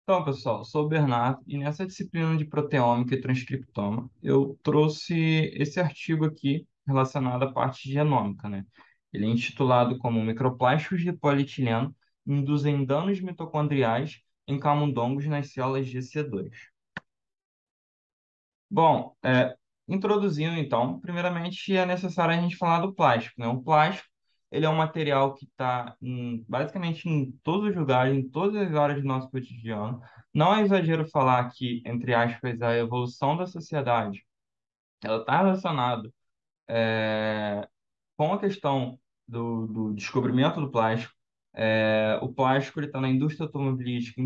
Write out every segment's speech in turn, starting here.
Então, pessoal, sou o Bernardo e nessa disciplina de proteômica e transcriptoma, eu trouxe esse artigo aqui relacionado à parte de genômica, né? Ele é intitulado como Microplásticos de polietileno induzem danos mitocondriais em camundongos nas células de C2. Bom, introduzindo então, primeiramente é necessário a gente falar do plástico, né? O plástico, ele é um material que está basicamente em todos os lugares, em todas as áreas do nosso cotidiano. Não é exagero falar que, entre aspas, a evolução da sociedade, ela está relacionada com a questão do descobrimento do plástico. O plástico ele está na indústria automobilística,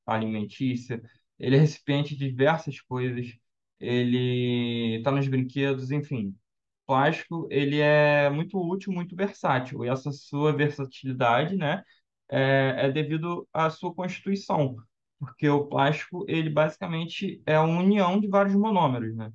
alimentícia, ele é recipiente de diversas coisas, ele está nos brinquedos, enfim. O plástico ele é muito útil, muito versátil, e essa sua versatilidade, né, é devido à sua constituição, porque o plástico ele basicamente é a união de vários monômeros, né?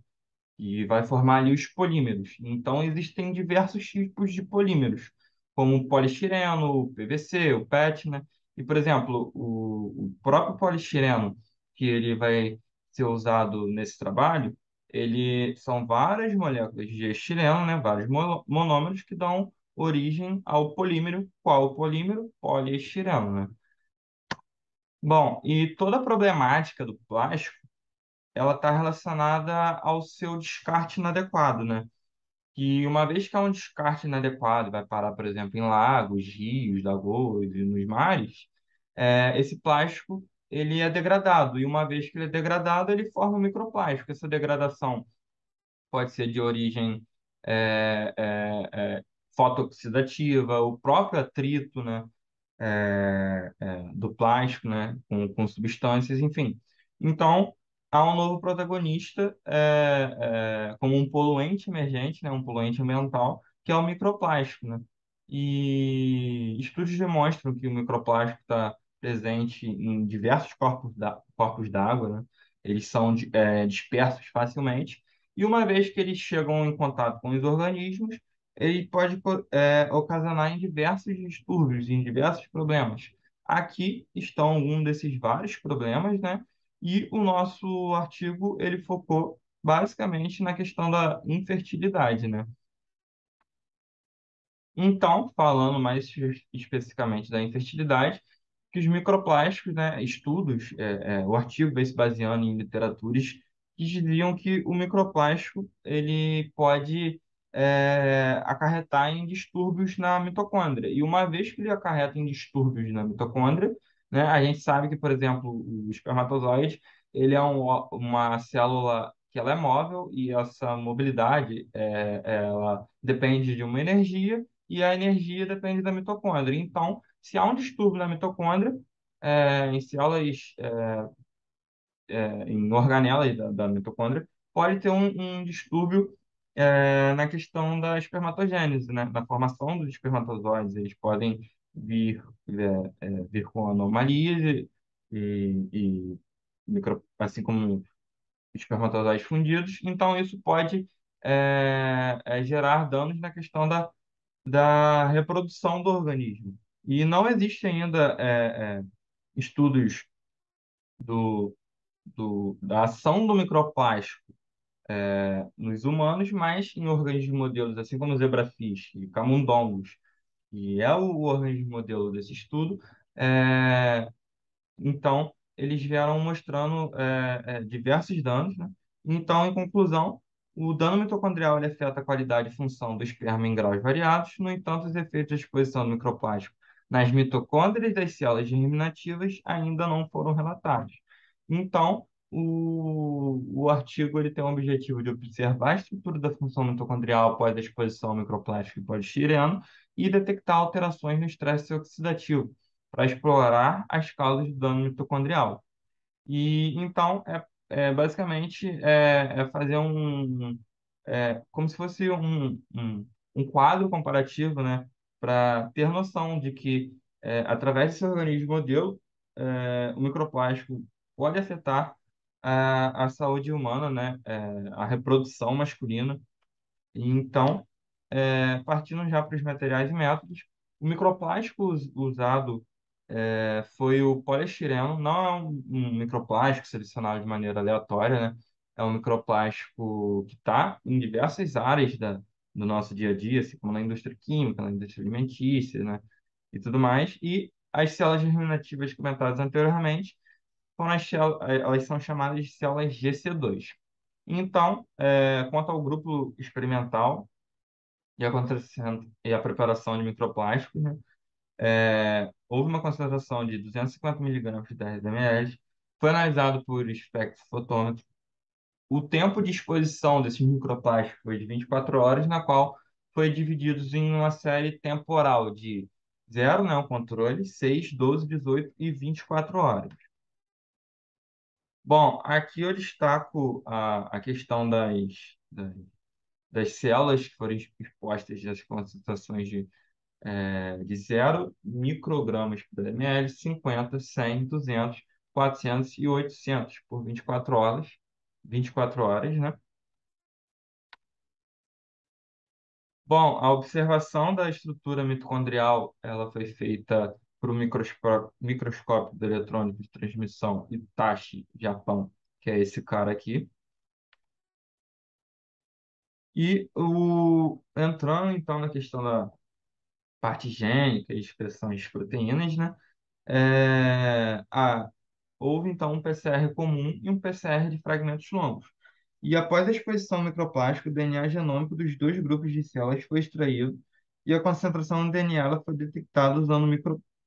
E vai formar ali os polímeros. Então, existem diversos tipos de polímeros, como o poliestireno, o PVC, o PET, né? E, por exemplo, o próprio poliestireno, que ele vai ser usado nesse trabalho, ele são várias moléculas de estireno, né? Vários monômeros que dão origem ao polímero. Qual o polímero? Poliestireno, né? Bom, e toda a problemática do plástico, ela está relacionada ao seu descarte inadequado, né? Que uma vez que há um descarte inadequado, vai parar, por exemplo, em lagos, rios, lagoas e nos mares, esse plástico ele é degradado. E uma vez que ele é degradado, ele forma um microplástico. Essa degradação pode ser de origem é, é, é, fotooxidativa, o próprio atrito, né? Do plástico, né, com substâncias, enfim. Então, há um novo protagonista como um poluente emergente, né, um poluente ambiental, que é o microplástico, né? E estudos demonstram que o microplástico está presente em diversos corpos d'água, né? Eles são dispersos facilmente, e uma vez que eles chegam em contato com os organismos, ele pode ocasionar em diversos distúrbios, em diversos problemas. Aqui estão alguns desses vários problemas, né? E o nosso artigo ele focou basicamente na questão da infertilidade, né? Então, falando mais especificamente da infertilidade, que os microplásticos, né, estudos, o artigo vem se baseando em literaturas que diziam que o microplástico ele pode acarretar em distúrbios na mitocôndria. E uma vez que ele acarreta em distúrbios na mitocôndria, né, a gente sabe que, por exemplo, o espermatozoide ele é uma célula que ela é móvel e essa mobilidade ela depende de uma energia e a energia depende da mitocôndria. Então, se há um distúrbio na mitocôndria, em células, em organelas da mitocôndria, pode ter um distúrbio na questão da espermatogênese, né? Na formação dos espermatozoides. Eles podem vir com anomalias e assim como espermatozoides fundidos. Então, isso pode gerar danos na questão da reprodução do organismo. E não existe ainda estudos do, da ação do microplástico nos humanos, mas em organismos modelos, assim como zebrafish e camundongos, que é o organismo modelo desse estudo, é, então eles vieram mostrando diversos danos, né? Então, em conclusão, o dano mitocondrial ele afeta a qualidade e função do esperma em graus variados. No entanto, os efeitos da exposição do microplástico nas mitocôndrias das células germinativas ainda não foram relatados. Então, o artigo ele tem o objetivo de observar a estrutura da função mitocondrial após a exposição ao microplástico e poliestireno e detectar alterações no estresse oxidativo para explorar as causas do dano mitocondrial. E então basicamente fazer como se fosse um quadro comparativo, né, para ter noção de que através desse organismo modelo o microplástico pode afetar a saúde humana, né, a reprodução masculina. E então, partindo já para os materiais e métodos, o microplástico usado foi o poliestireno. Não é um microplástico selecionado de maneira aleatória, né? É um microplástico que está em diversas áreas do nosso dia a dia, assim como na indústria química, na indústria alimentícia, né? E tudo mais. E as células germinativas comentadas anteriormente, elas são chamadas de células GC2. Então, quanto ao grupo experimental e a preparação de microplásticos, né? Houve uma concentração de 250 miligramas de 10 ml, foi analisado por espectrofotômetro. O tempo de exposição desses microplásticos foi de 24 horas, na qual foi dividido em uma série temporal de 0, né, o controle, 6, 12, 18 e 24 horas. Bom, aqui eu destaco a questão das células que foram expostas às concentrações de 0 microgramas por ml, 50, 100, 200, 400 e 800 por 24 horas, 24 horas, né? Bom, a observação da estrutura mitocondrial, ela foi feita por um microscópio de eletrônico de transmissão Hitachi, Japão, que é esse cara aqui. E entrando então na questão da parte gênica e expressão de proteínas, né? É, a, Houve então um PCR comum e um PCR de fragmentos longos. E após a exposição ao microplástico, o DNA genômico dos dois grupos de células foi extraído e a concentração do DNA ela foi detectada usando o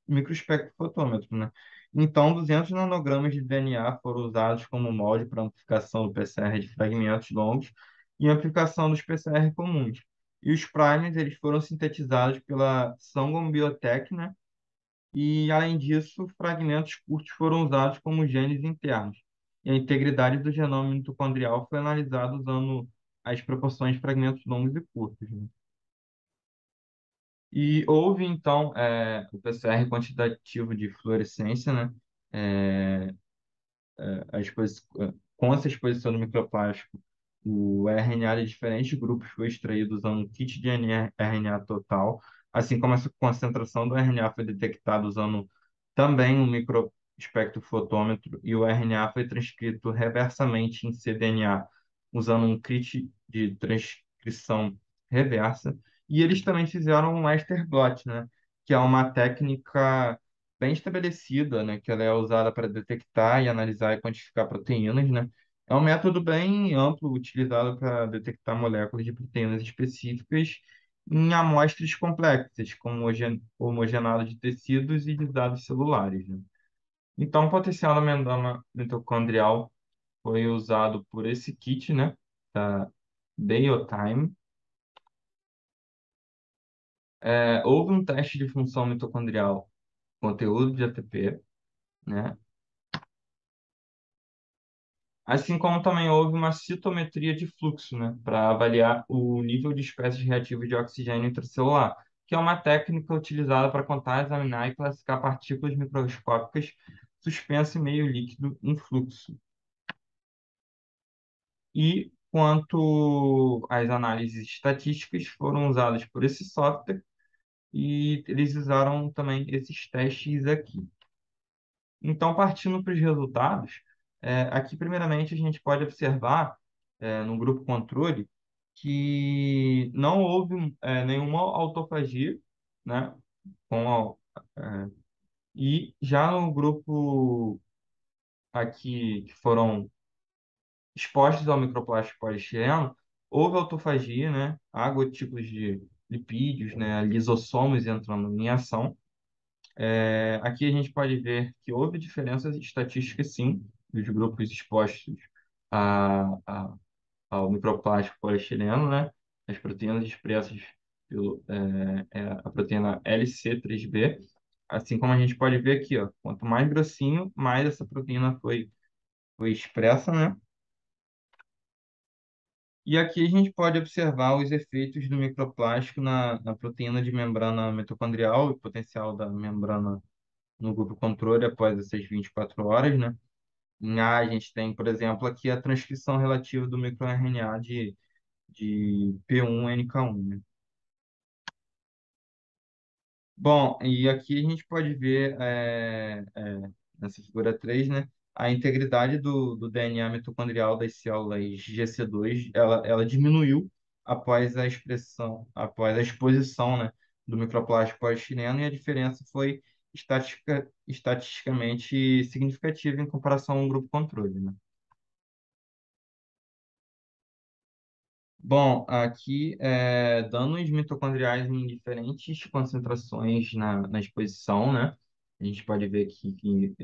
microespectrofotômetro, né? Então, 200 nanogramas de DNA foram usados como molde para amplificação do PCR de fragmentos longos e amplificação dos PCR comuns. E os primers eles foram sintetizados pela Sangam Biotech, né? E, além disso, fragmentos curtos foram usados como genes internos. E a integridade do genoma mitocondrial foi analisada usando as proporções de fragmentos longos e curtos, né? E houve, então, o PCR quantitativo de fluorescência, né? É, com essa exposição do microplástico, o RNA de diferentes grupos foi extraído usando um kit de RNA total, assim como essa concentração do RNA foi detectada usando também um microespectrofotômetro, e o RNA foi transcrito reversamente em cDNA, usando um kit de transcrição reversa. E eles também fizeram um Western blot, né? Que é uma técnica bem estabelecida, né, que ela é usada para detectar e analisar e quantificar proteínas, né? É um método bem amplo utilizado para detectar moléculas de proteínas específicas em amostras complexas, como homogenado de tecidos e de dados celulares, né? Então, o potencial da membrana mitocondrial foi usado por esse kit, né, da Biotime. Houve um teste de função mitocondrial, conteúdo de ATP, né? Assim como também houve uma citometria de fluxo, né, para avaliar o nível de espécies reativas de oxigênio intracelular, que é uma técnica utilizada para contar, examinar e classificar partículas microscópicas suspensas em meio líquido em fluxo. E quanto às análises estatísticas, foram usadas por esse software e eles usaram também esses testes aqui. Então, partindo para os resultados, aqui, primeiramente, a gente pode observar, no grupo controle, que não houve nenhuma autofagia, né? Com é, e já no grupo aqui que foram expostos ao microplástico poliestireno, houve autofagia, né? Há gotículas de lipídios, né? Lisossomos entrando em ação. Aqui a gente pode ver que houve diferenças estatísticas, sim, dos grupos expostos a, ao microplástico poliestireno, né? As proteínas expressas a proteína LC3B, assim como a gente pode ver aqui, ó, quanto mais grossinho, mais essa proteína foi expressa, né? E aqui a gente pode observar os efeitos do microplástico na proteína de membrana mitocondrial e potencial da membrana no grupo controle após essas 24 horas, né? Em A, a gente tem, por exemplo, aqui a transcrição relativa do microRNA de P1NK1, né? Bom, e aqui a gente pode ver nessa figura 3, né, a integridade do DNA mitocondrial das células GC2, ela diminuiu após a exposição, né, do microplástico poliestireno, e a diferença foi estatisticamente significativa em comparação ao grupo controle, né? Bom, aqui danos mitocondriais em diferentes concentrações na exposição, né? A gente pode ver aqui que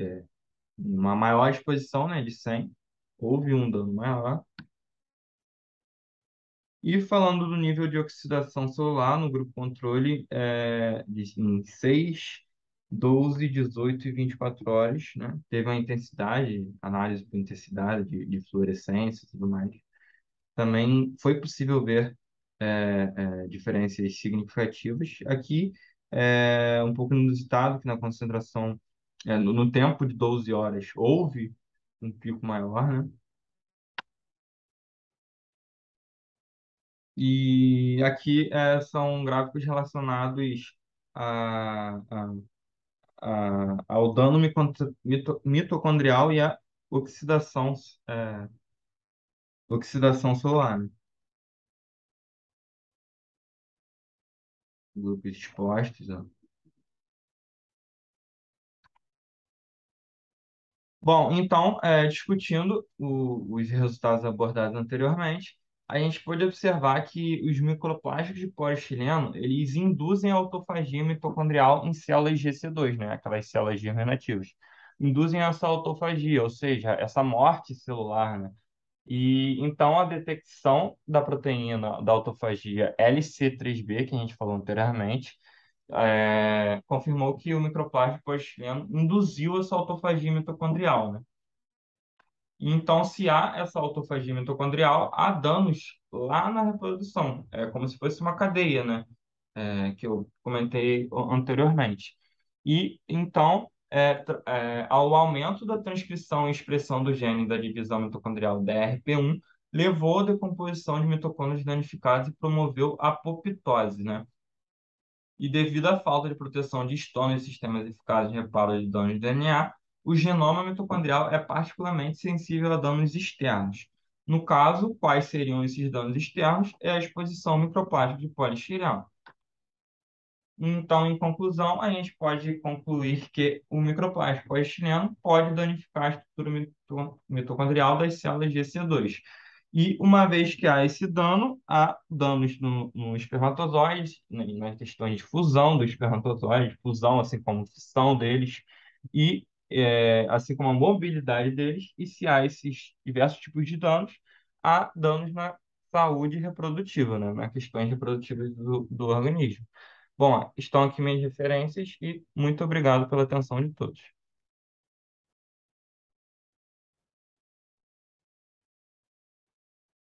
uma maior exposição, né, de 100, houve um dano maior. E falando do nível de oxidação celular no grupo controle, em 6, 12, 18 e 24 horas, né? Teve uma intensidade, análise por intensidade de fluorescência e tudo mais. Também foi possível ver diferenças significativas. Aqui é um pouco inusitado que na concentração, no tempo de 12 horas, houve um pico maior, né? E aqui são gráficos relacionados a, a- ao dano mitocondrial e à oxidação, é, oxidação celular, né? Grupos expostos. Ó. Bom, então, discutindo os resultados abordados anteriormente, a gente pode observar que os microplásticos de poliestireno, eles induzem a autofagia mitocondrial em células GC2, né? Aquelas células germinativas. Induzem essa autofagia, ou seja, essa morte celular, né? E então a detecção da proteína da autofagia LC3B, que a gente falou anteriormente, confirmou que o microplástico poliestireno induziu essa autofagia mitocondrial, né? Então, se há essa autofagia mitocondrial, há danos lá na reprodução. É como se fosse uma cadeia, né? Que eu comentei anteriormente. E então, ao aumento da transcrição e expressão do gene da divisão mitocondrial DRP1, levou à decomposição de mitocôndrias danificados e promoveu a apoptose, né? E devido à falta de proteção de histona e sistemas eficazes de reparo de danos de DNA, o genoma mitocondrial é particularmente sensível a danos externos. No caso, quais seriam esses danos externos? É a exposição microplástica de poliestireno. Então, em conclusão, a gente pode concluir que o microplástico poliestireno pode danificar a estrutura mitocondrial das células GC2. E uma vez que há esse dano, há danos no espermatozoide, né, nas questões de fusão do espermatozoide, fusão, assim como fissão deles, e assim como a mobilidade deles. E se há esses diversos tipos de danos, há danos na saúde reprodutiva, né, nas questões reprodutivas do organismo. Bom, estão aqui minhas referências e muito obrigado pela atenção de todos.